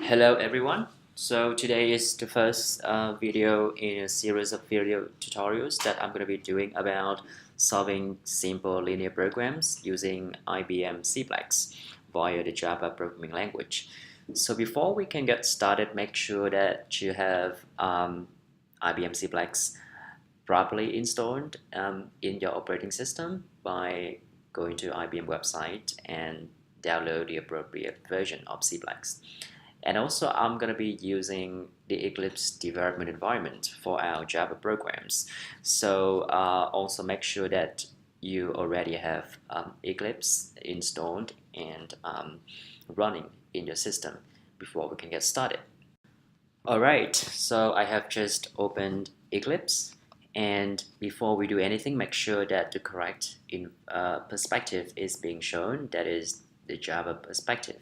Hello everyone. So today is the first video in a series of video tutorials that I'm going to be doing about solving simple linear programs using IBM CPLEX via the Java programming language. So before we can get started, make sure that you have IBM CPLEX properly installed in your operating system by going to IBM website and download the appropriate version of CPLEX. And also I'm going to be using the Eclipse development environment for our Java programs. So also make sure that you already have Eclipse installed and running in your system before we can get started. Alright, so I have just opened Eclipse, and before we do anything, make sure that the correct perspective is being shown, that is the Java perspective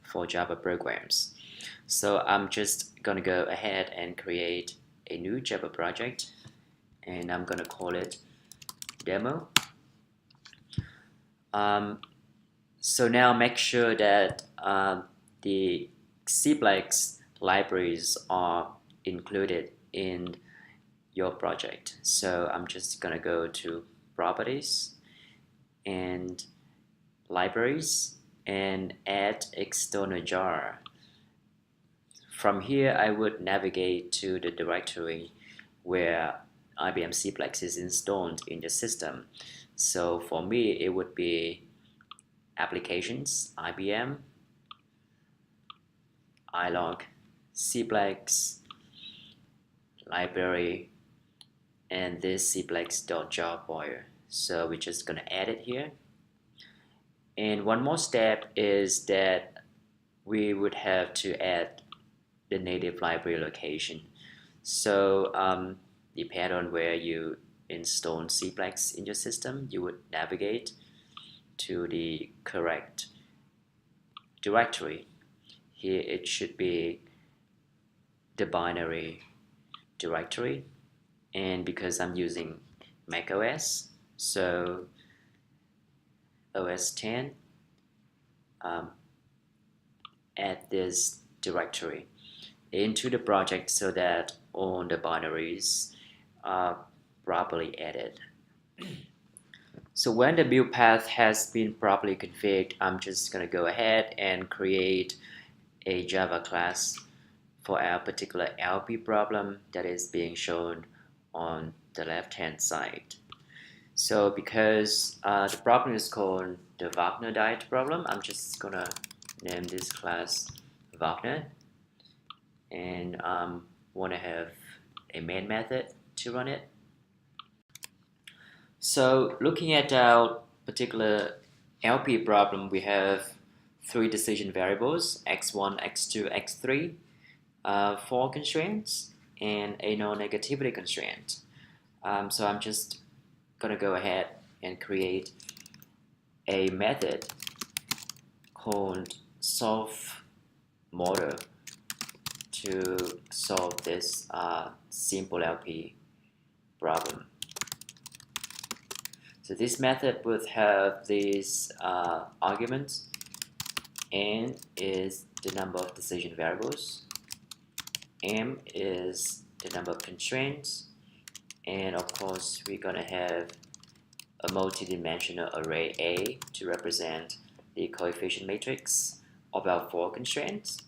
for Java programs. So I'm just gonna go ahead and create a new Java project, and I'm gonna call it demo. So now make sure that the CPLEX libraries are included in your project. So I'm just gonna go to properties and libraries and add external jar. From here I would navigate to the directory where IBM CPLEX is installed in the system. So for me it would be applications, IBM, ilog, CPLEX, library, and this cplex.jar file. So we're just gonna add it here. And one more step is that we would have to add the native library location. So depending on where you install CPLEX in your system, you would navigate to the correct directory. Here it should be the binary directory, and because I'm using Mac OS, so OS 10, add this directory into the project so that all the binaries are properly added. So when the build path has been properly configured, I'm just going to go ahead and create a Java class for our particular LP problem that is being shown on the left hand side. So because the problem is called the Wagner Diet problem, I'm just going to name this class Wagner, and want to have a main method to run it. So looking at our particular LP problem, we have three decision variables, x1, x2, x3, 4 constraints, and a non-negativity constraint. So I'm just gonna go ahead and create a method called solve model to solve this simple LP problem. So this method would have these arguments. N is the number of decision variables, M is the number of constraints, and of course we're gonna have a multi-dimensional array A to represent the coefficient matrix of our 4 constraints,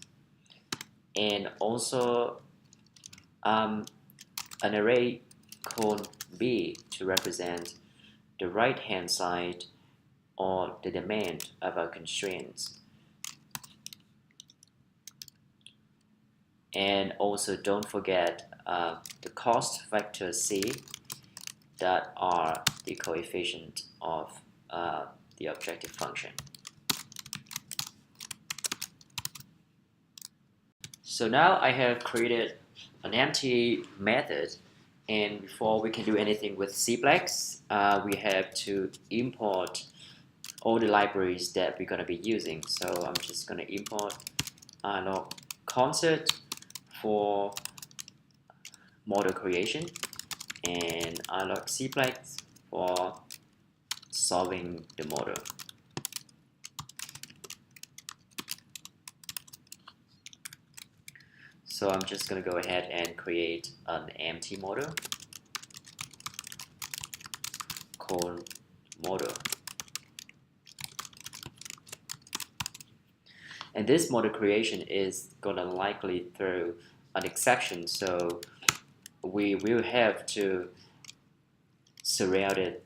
and also an array called B to represent the right hand side or the domain of our constraints. And also don't forget the cost vector C that are the coefficient of the objective function. So now I have created an empty method, and before we can do anything with CPLEX, we have to import all the libraries that we're going to be using. So I'm just going to import ilog concert for model creation and ilog CPLEX for solving the model. So I'm just going to go ahead and create an empty model called model. And this model creation is going to likely throw an exception, so we will have to surround it,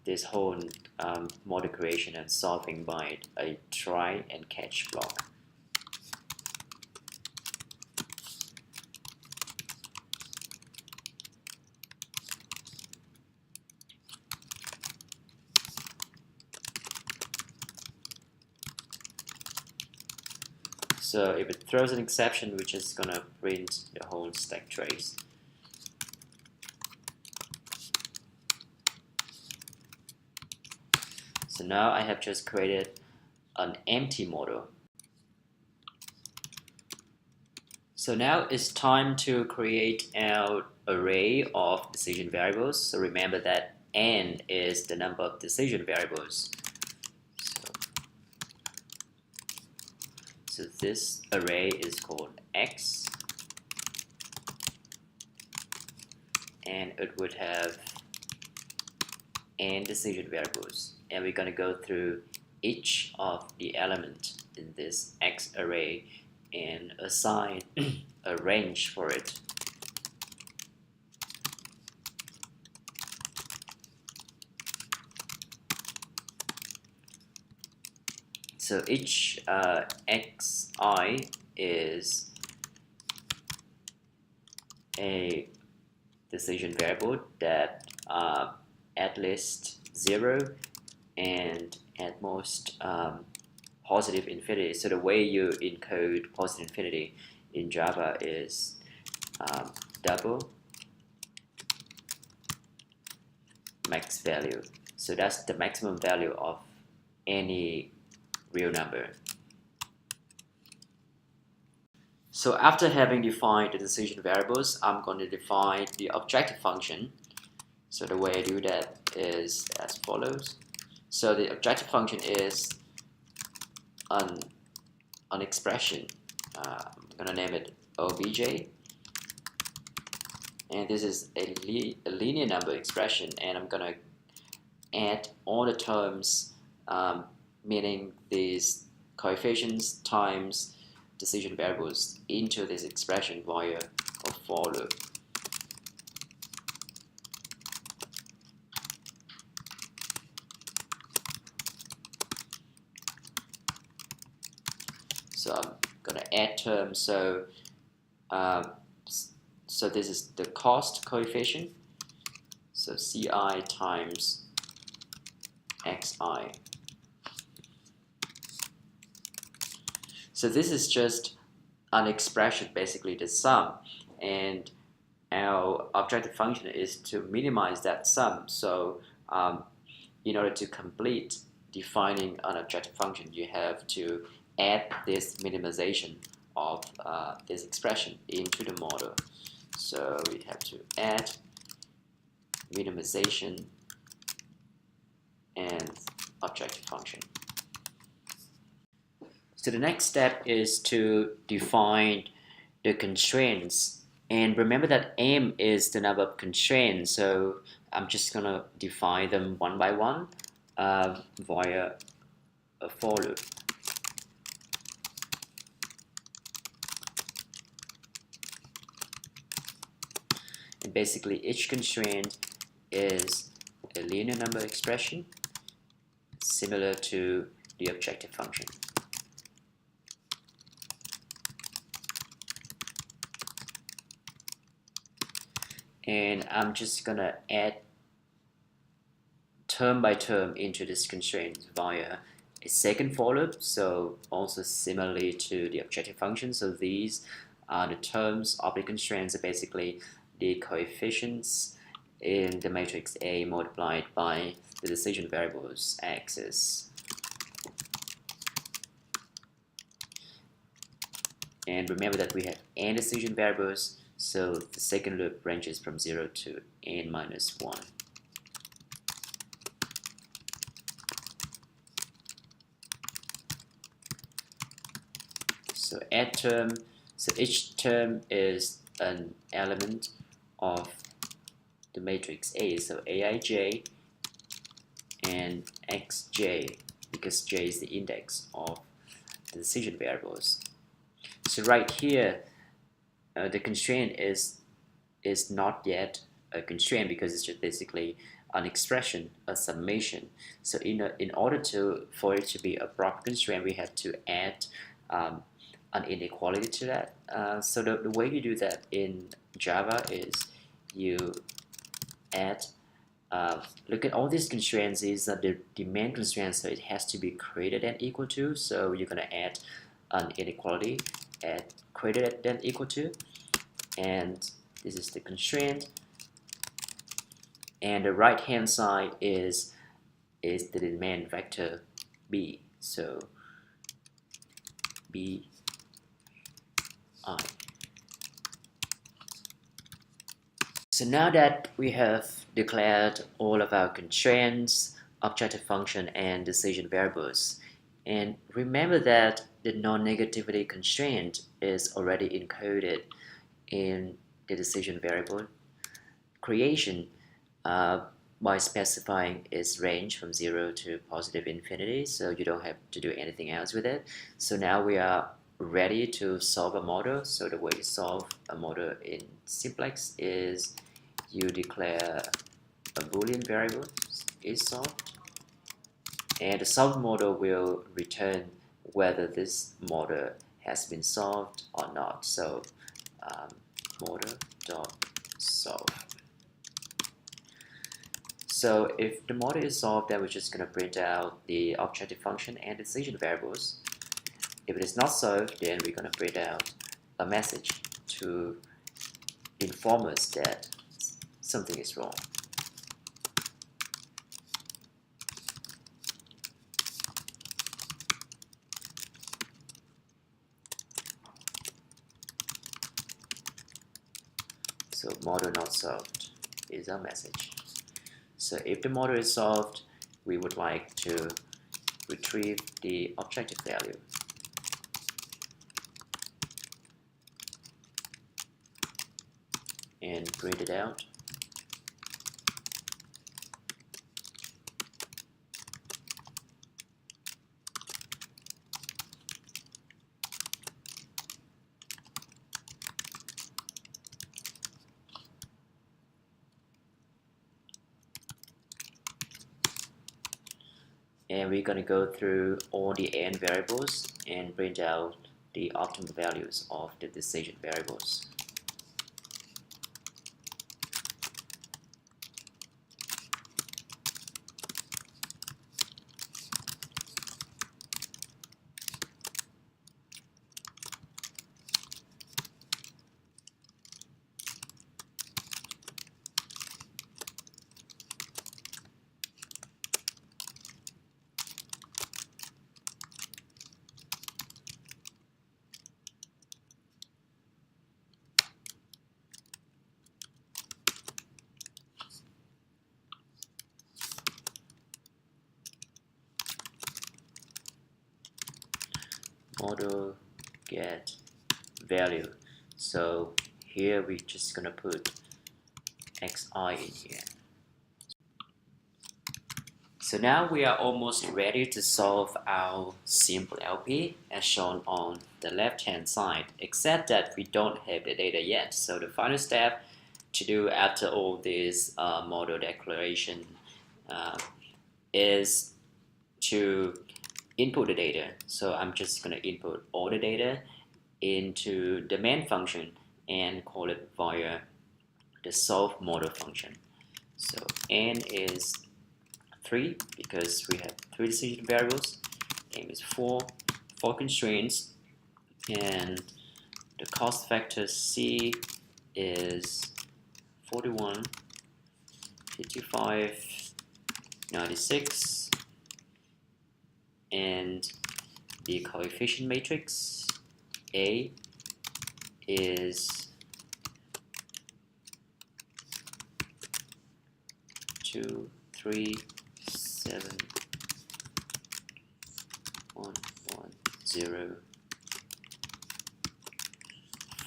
this whole model creation and solving by a try and catch block. So if it throws an exception, we're just gonna print the whole stack trace. So now I have just created an empty model. So now it's time to create our array of decision variables. So remember that n is the number of decision variables. So this array is called X, and it would have n decision variables, and we're going to go through each of the element in this X array and assign a range for it. So each xi is a decision variable that at least 0 and at most positive infinity. So the way you encode positive infinity in Java is double max value. So that's the maximum value of any real number. So after having defined the decision variables, I'm going to define the objective function. So the way I do that is as follows. So the objective function is an expression. I'm going to name it obj. And this is a linear number expression, and I'm going to add all the terms, meaning these coefficients times decision variables, into this expression via a for loop. So I'm going to add terms. So this is the cost coefficient. So Ci times Xi. So this is just an expression, basically the sum, and our objective function is to minimize that sum. So in order to complete defining an objective function, you have to add this minimization of this expression into the model. So we have to add minimization and objective function. So the next step is to define the constraints, and remember that m is the number of constraints, so I'm just going to define them one by one via a for loop. And basically each constraint is a linear number expression similar to the objective function. And I'm just going to add term by term into this constraint via a second for loop, so also similarly to the objective function. So these are the terms of the constraints, are basically the coefficients in the matrix A multiplied by the decision variables axis. And remember that we have n decision variables, so the second loop ranges from 0 to n minus 1. So add term, So each term is an element of the matrix A. So Aij and Xj, because J is the index of the decision variables. So right here, the constraint is not yet a constraint because it's just basically an expression, a summation. So in order for it to be a proper constraint, we have to add an inequality to that. So the way you do that in Java is you add look at all these constraints is the main constraint, so it has to be greater than equal to. So you're gonna add an inequality at greater than equal to, and this is the constraint. And the right hand side is the demand vector b. So b I. So now that we have declared all of our constraints, objective function, and decision variables, and remember that the non-negativity constraint is already encoded in the decision variable creation by specifying its range from 0 to positive infinity, so you don't have to do anything else with it. So now we are ready to solve a model. So the way to solve a model in CPLEX is you declare a Boolean variable is solved, and the solved model will return whether this model has been solved or not. So model.solve. So if the model is solved, then we're just going to print out the objective function and decision variables. If it is not solved, then we're going to print out a message to inform us that something is wrong. So model not solved is our message. So if the model is solved, we would like to retrieve the objective value. And print it out. And we're going to go through all the n variables and print out the optimal values of the decision variables. Model get value. So here we're just gonna put xi in here. So now we are almost ready to solve our simple LP as shown on the left hand side, except that we don't have the data yet. So the final step to do after all this model declaration is to input the data. So I'm just going to input all the data into the main function and call it via the solve model function. So n is 3 because we have 3 decision variables, m is 4 constraints, and the cost factor c is 41, 55, 96, and the coefficient matrix A is 2, 3, 7, 1, 1, 0,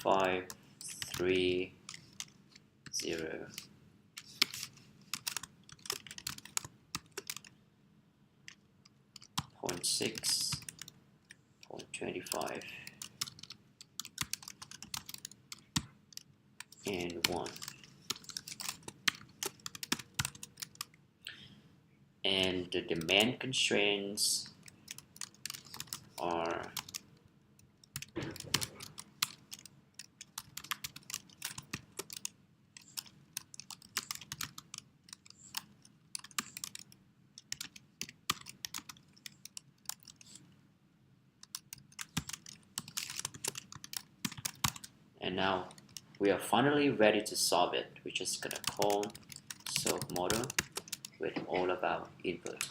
530 0.6 0.25 and 1. And the demand constraints are and now we are finally ready to solve it. We're just gonna call solve model with all of our input.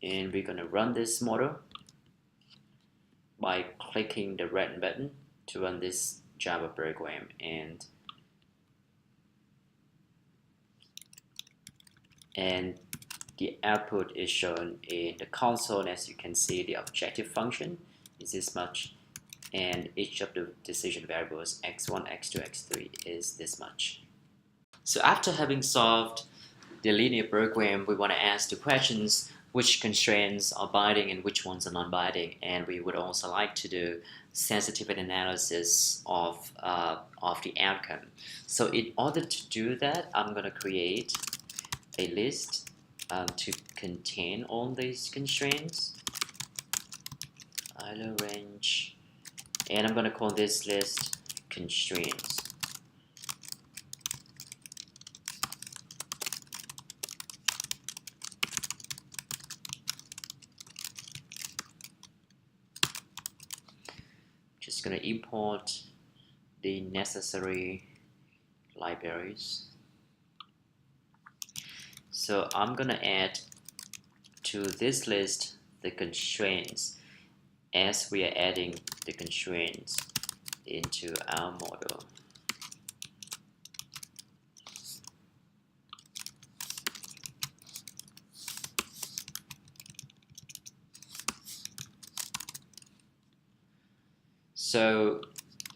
And we're gonna run this model by clicking the red button to run this Java program, and the output is shown in the console. As you can see, the objective function is this much, and each of the decision variables x1, x2, x3 is this much. So after having solved the linear program, we want to ask the questions: which constraints are binding and which ones are non-binding, and we would also like to do sensitivity analysis of the outcome. So in order to do that, I'm going to create a list to contain all these constraints, idle range, and I'm going to call this list constraints. Just going to import the necessary libraries. So I'm going to add to this list the constraints as we are adding the constraints into our model. So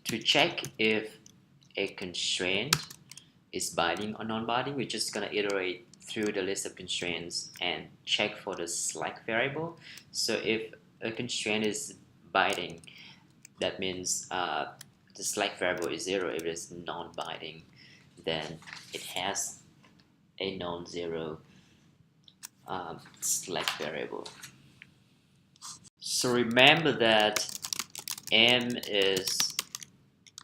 to check if a constraint is binding or non-binding, we're just going to iterate through the list of constraints and check for the slack variable. So if a constraint is binding, that means the slack variable is 0. If it is non-binding, then it has a non-zero slack variable. So remember that M is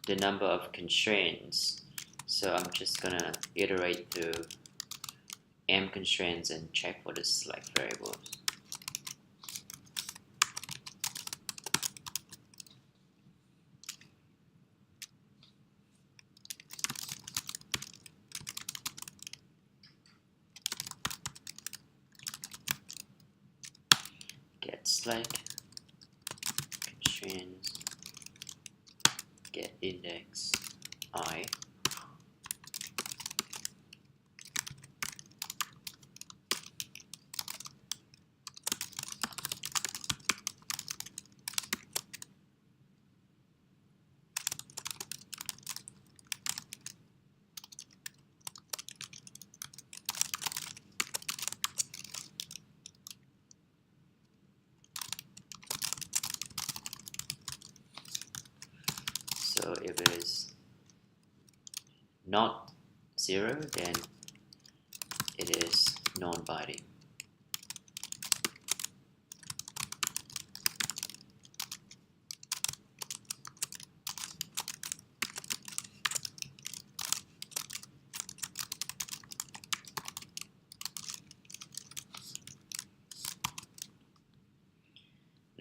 the number of constraints. So I'm just gonna iterate through M constraints and check for the slack variables. Get slack constraints, get index I. So if it is not 0, then it is non-binding.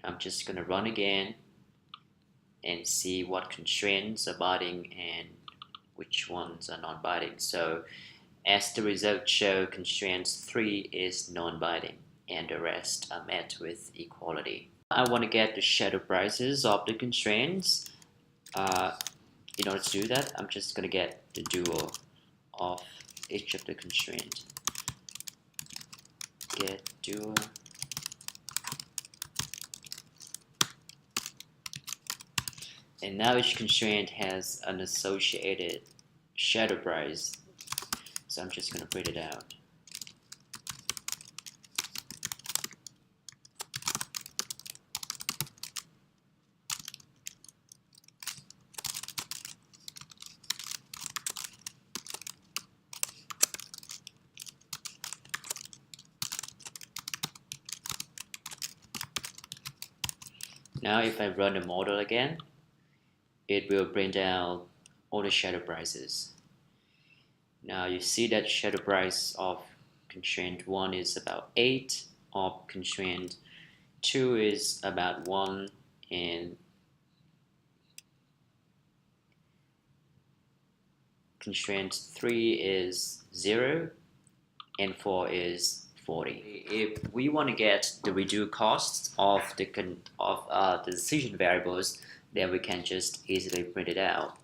I'm just going to run again and see what constraints are binding and which ones are non-binding. So as the results show, constraints 3 is non-binding and the rest are met with equality. I want to get the shadow prices of the constraints. In order to do that, I'm just going to get the dual of each of the constraints. get doer. And now each constraint has an associated shadow price. So I'm just going to print it out. Now if I run the model again, it will print out all the shadow prices. Now you see that shadow price of constraint 1 is about 8, of constraint 2 is about 1, and constraint 3 is 0, and 4 is 40. If we want to get the reduced costs of the decision variables, then we can just easily print it out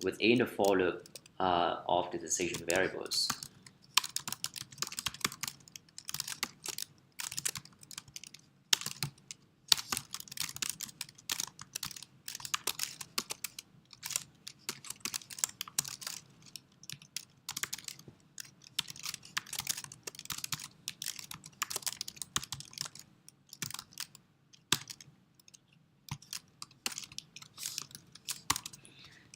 within the for loop of the decision variables.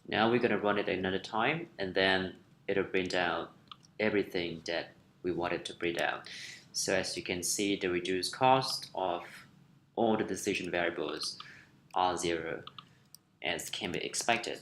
Now we're going to run it another time, and then it'll print out everything that we wanted to print out. So as you can see, the reduced cost of all the decision variables are 0, as can be expected.